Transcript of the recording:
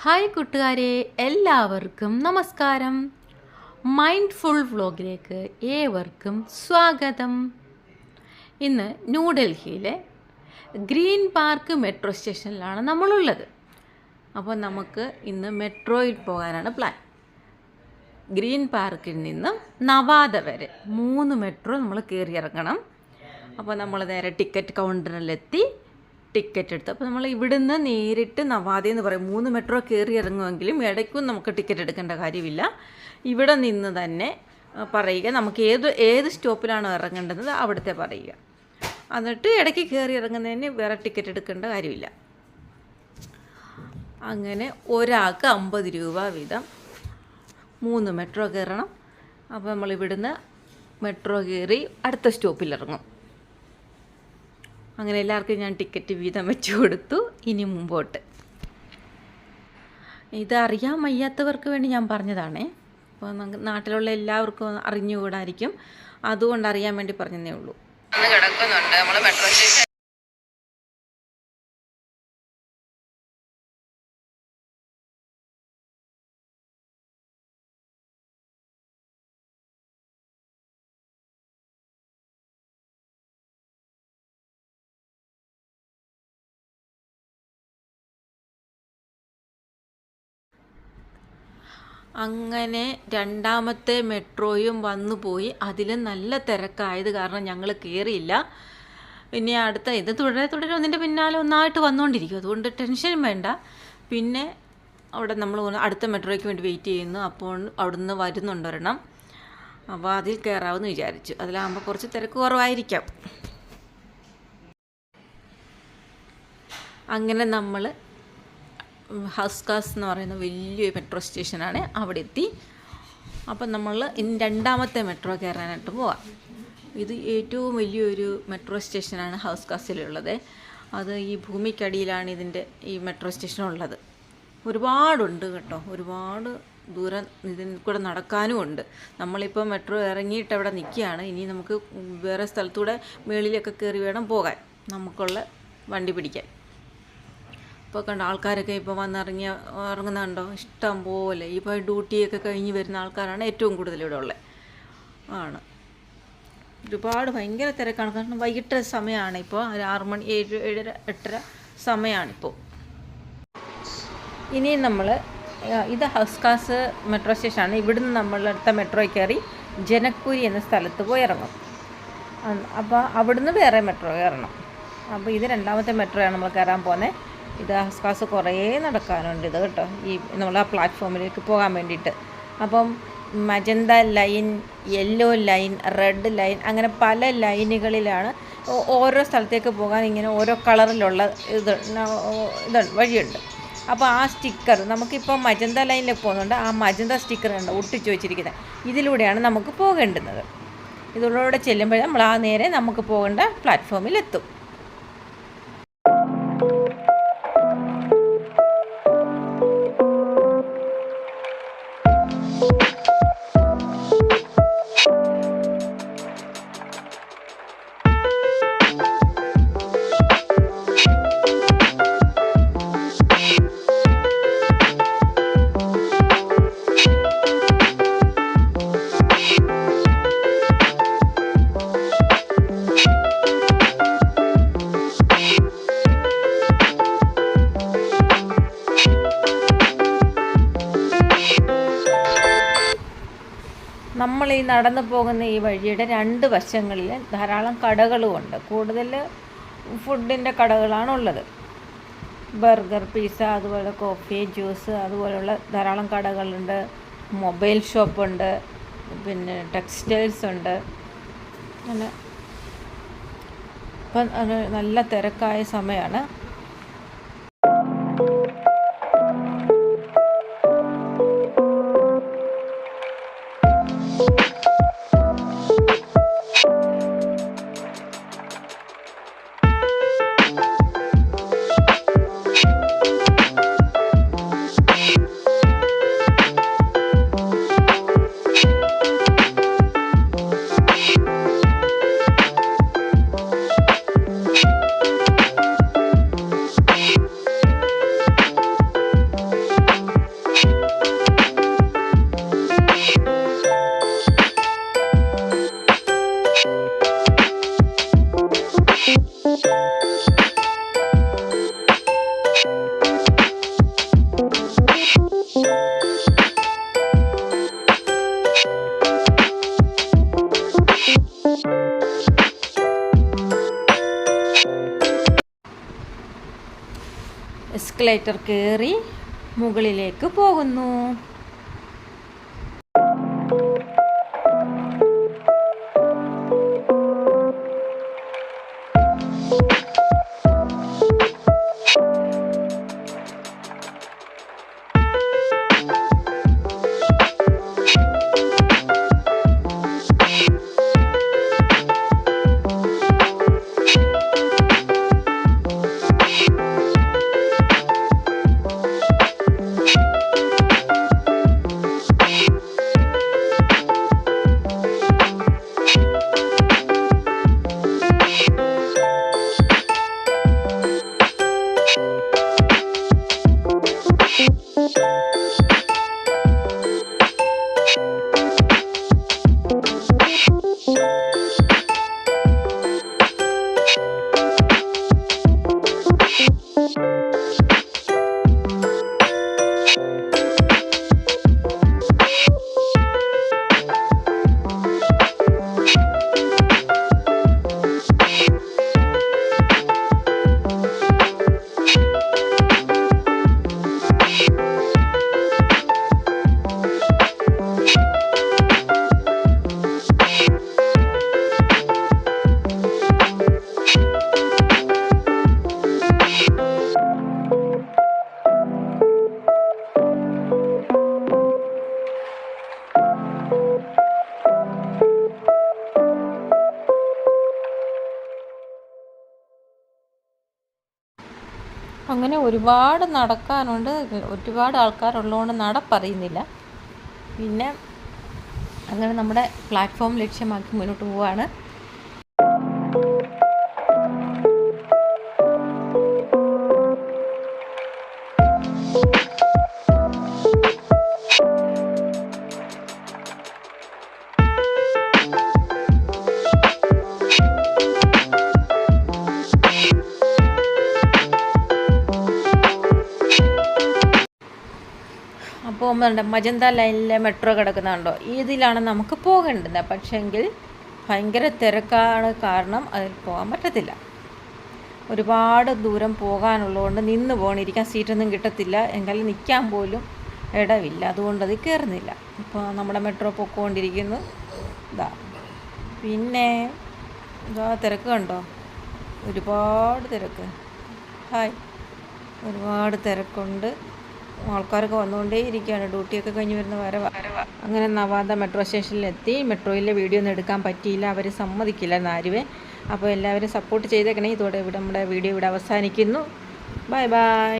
Hi കൂട്ടുകാരെ, എല്ലാവർക്കും നമസ്കാരം. മൈൻഡ്ഫുൾ വ്ലോഗിലേക്ക് ഏവർക്കും സ്വാഗതം. ഇന്ന് ന്യൂഡൽഹിയിലെ ഗ്രീൻ പാർക്ക് മെട്രോ സ്റ്റേഷനിലാണ് നമ്മളുള്ളത്. അപ്പോൾ നമുക്ക് ഇന്ന് മെട്രോയിൽ പോകാനാണ് പ്ലാൻ. ഗ്രീൻ പാർക്കിൽ നിന്നും നവാദ വരെ 3 മെട്രോ നമ്മൾ കയറി ഇറങ്ങണം. അപ്പോൾ നമ്മൾ നേരെ ടിക്കറ്റ് കൗണ്ടറിലെത്തി ടിക്കറ്റ് എടുത്ത്, അപ്പോൾ നമ്മൾ ഇവിടുന്ന് നേരിട്ട് നവാദ എന്ന് പറയും. 3 മെട്രോ കയറി ഇറങ്ങുമെങ്കിലും ഇടയ്ക്കും നമുക്ക് ടിക്കറ്റ് എടുക്കേണ്ട കാര്യമില്ല. ഇവിടെ നിന്ന് തന്നെ പറയുക, നമുക്ക് ഏത് സ്റ്റോപ്പിലാണോ ഇറങ്ങേണ്ടത് അവിടുത്തെ പറയുക. എന്നിട്ട് ഇടയ്ക്ക് കയറി ഇറങ്ങുന്നതിന് വേറെ ടിക്കറ്റ് എടുക്കേണ്ട കാര്യമില്ല. അങ്ങനെ ഒരാൾക്ക് 50 രൂപ വീതം 3 മെട്രോ കയറണം. അപ്പോൾ നമ്മൾ ഇവിടുന്ന് മെട്രോ കയറി അടുത്ത സ്റ്റോപ്പിൽ ഇറങ്ങും. അങ്ങനെ എല്ലാവർക്കും ഞാൻ ടിക്കറ്റ് വീതം വെച്ച് കൊടുത്തു. ഇനി മുമ്പോട്ട്. ഇതറിയാൻ വയ്യാത്തവർക്ക് വേണ്ടി ഞാൻ പറഞ്ഞതാണേ. അപ്പോൾ നാട്ടിലുള്ള എല്ലാവർക്കും അറിഞ്ഞുകൂടായിരിക്കും, അതുകൊണ്ട് അറിയാൻ വേണ്ടി പറഞ്ഞതേ ഉള്ളൂ. കിടക്കുന്നുണ്ട് നമ്മൾ മെട്രോ സ്റ്റേഷൻ. അങ്ങനെ രണ്ടാമത്തെ മെട്രോയും വന്നു പോയി. അതിലും നല്ല തിരക്കായത് കാരണം ഞങ്ങൾ കയറിയില്ല. പിന്നെ അടുത്ത ഇത് തുടരെ ഒന്നിൻ്റെ പിന്നാലെ ഒന്നായിട്ട് വന്നുകൊണ്ടിരിക്കും, അതുകൊണ്ട് ടെൻഷനും വേണ്ട. പിന്നെ അവിടെ നമ്മൾ അടുത്ത മെട്രോയ്ക്ക് വേണ്ടി വെയിറ്റ് ചെയ്യുന്നു. അപ്പോൾ അവിടുന്ന് വരുന്നുണ്ടൊരെണ്ണം, അപ്പോൾ അതിൽ കയറാമെന്ന് വിചാരിച്ചു. അതിലാകുമ്പോൾ കുറച്ച് തിരക്ക് കുറവായിരിക്കാം. അങ്ങനെ നമ്മൾ ഹസ്കാസ് എന്ന് പറയുന്ന വലിയൊരു മെട്രോ സ്റ്റേഷനാണ്, അവിടെ എത്തി. അപ്പം നമ്മൾ ഇനി രണ്ടാമത്തെ മെട്രോ കയറാനായിട്ട് പോവാം. ഇത് ഏറ്റവും വലിയൊരു മെട്രോ സ്റ്റേഷനാണ് ഹസ്കാസിലുള്ളത്. അത് ഈ ഭൂമിക്കടിയിലാണ് ഈ മെട്രോ സ്റ്റേഷൻ ഉള്ളത്. ഒരുപാടുണ്ട് കേട്ടോ, ഒരുപാട് ദൂരം ഇതിൽ കൂടെ നടക്കാനും ഉണ്ട്. നമ്മളിപ്പോൾ മെട്രോ ഇറങ്ങിയിട്ട് അവിടെ നിൽക്കുകയാണ്. ഇനി നമുക്ക് വേറെ സ്ഥലത്തൂടെ മേളിലൊക്കെ കയറി വേണം പോകാൻ, നമുക്കുള്ള വണ്ടി പിടിക്കാൻ. ഇപ്പോൾ കണ്ട ആൾക്കാരൊക്കെ ഇപ്പോൾ ഇറങ്ങുന്നുണ്ടോ, ഇഷ്ടം പോലെ. ഇപ്പോൾ ഡ്യൂട്ടിയൊക്കെ കഴിഞ്ഞ് വരുന്ന ആൾക്കാരാണ് ഏറ്റവും കൂടുതൽ ഇവിടെ ഉള്ളത്. ആണ് ഒരുപാട് ഭയങ്കര തിരക്കാണ്. കാരണം വൈകിട്ട് സമയമാണ് ഇപ്പോൾ, 6 മണി 7, 7:30, 8:30 സമയമാണിപ്പോൾ. ഇനിയും നമ്മൾ ഇത് ഹസ്കാസ് മെട്രോ സ്റ്റേഷനാണ്. ഇവിടുന്ന് നമ്മളടുത്ത മെട്രോയിൽ കയറി ജനക്പുരി എന്ന സ്ഥലത്ത് പോയി ഇറങ്ങും. അപ്പോൾ അവിടുന്ന് വേറെ മെട്രോ കയറണം. അപ്പോൾ ഇത് രണ്ടാമത്തെ മെട്രോയാണ് നമ്മൾ കയറാൻ പോകുന്നത്. ഇത് ഹസ്കാസ് കുറേ നടക്കാനുണ്ട് ഇത് കേട്ടോ, ഈ നമ്മൾ ആ പ്ലാറ്റ്ഫോമിലേക്ക് പോകാൻ വേണ്ടിയിട്ട്. അപ്പം magenta line, yellow line, red line, അങ്ങനെ പല ലൈനുകളിലാണ് ഓരോ സ്ഥലത്തേക്ക് പോകാൻ ഇങ്ങനെ ഓരോ കളറിലുള്ള ഇതുണ്ട് വഴിയുണ്ട്. അപ്പോൾ ആ സ്റ്റിക്കർ നമുക്കിപ്പോൾ മജന്ത ലൈനിലേക്ക് പോകുന്നുണ്ട്. ആ മജന്ത സ്റ്റിക്കർ ഉണ്ട് ഒട്ടിച്ചു വെച്ചിരിക്കുന്നത്. ഇതിലൂടെയാണ് നമുക്ക് പോകേണ്ടുന്നത്. ഇതിലൂടെ ചെല്ലുമ്പോൾ നമ്മൾ ആ നേരെ നമുക്ക് പോകേണ്ട പ്ലാറ്റ്ഫോമിലെത്തും. നമ്മൾ ഈ നടന്നു പോകുന്ന ഈ വഴിയുടെ 2 വശങ്ങളിൽ ധാരാളം കടകളുമുണ്ട്. കൂടുതൽ ഫുഡിൻ്റെ കടകളാണുള്ളത്. ബർഗർ, പിസ്സ, അതുപോലെ കോഫി, ജ്യൂസ്, അതുപോലെയുള്ള ധാരാളം കടകളുണ്ട്. മൊബൈൽ ഷോപ്പുണ്ട്, പിന്നെ ടെക്സ്റ്റൈൽസ് ഉണ്ട്. അങ്ങനെ ഇപ്പം നല്ല തിരക്കായ സമയമാണ്. എസ്കലേറ്റർ കയറി മുകളിലേക്ക് പോകുന്നു. അങ്ങനെ ഒരുപാട് നടക്കാനുണ്ട്. ഒരുപാട് ആൾക്കാരുള്ളതുകൊണ്ട് നടപ്പറിയുന്നില്ല. പിന്നെ അങ്ങനെ നമ്മുടെ പ്ലാറ്റ്ഫോം ലക്ഷ്യമാക്കി മുന്നോട്ട് പോവുകയാണ്. അപ്പോൾ മജന്ത ലൈനിലെ മെട്രോ കിടക്കുന്നുണ്ടോ, ഇതിലാണ് നമുക്ക് പോകേണ്ടത്. പക്ഷേങ്കിൽ ഭയങ്കര തിരക്കാണ്, കാരണം അതിൽ പോകാൻ പറ്റത്തില്ല. ഒരുപാട് ദൂരം പോകാനുള്ളതുകൊണ്ട് നിന്ന് പോകണം. ഇരിക്കാൻ സീറ്റൊന്നും കിട്ടത്തില്ല, എങ്കിലും നിൽക്കാൻ പോലും ഇടമില്ല. അതുകൊണ്ട് അത് കയറുന്നില്ല. ഇപ്പോൾ നമ്മുടെ മെട്രോ പൊക്കോണ്ടിരിക്കുന്നു. ഇതാ പിന്നെ ഇതാ തിരക്ക് കണ്ടോ, ഒരുപാട് തിരക്ക്. ഹായ്, ഒരുപാട് തിരക്കുണ്ട്. ആൾക്കാരൊക്കെ വന്നുകൊണ്ടേ ഇരിക്കുകയാണ്, ഡ്യൂട്ടിയൊക്കെ കഴിഞ്ഞ് വരുന്ന വരവാ. അങ്ങനെ നവാദ മെട്രോ സ്റ്റേഷനിലെത്തി. മെട്രോയിലെ വീഡിയോ ഒന്നും എടുക്കാൻ പറ്റിയില്ല, അവർ സമ്മതിക്കില്ല ആരുവേ. അപ്പോൾ എല്ലാവരും സപ്പോർട്ട് ചെയ്തേക്കണേ. ഇതോടെ നമ്മുടെ വീഡിയോ ഇവിടെ അവസാനിക്കുന്നു. Bye bye.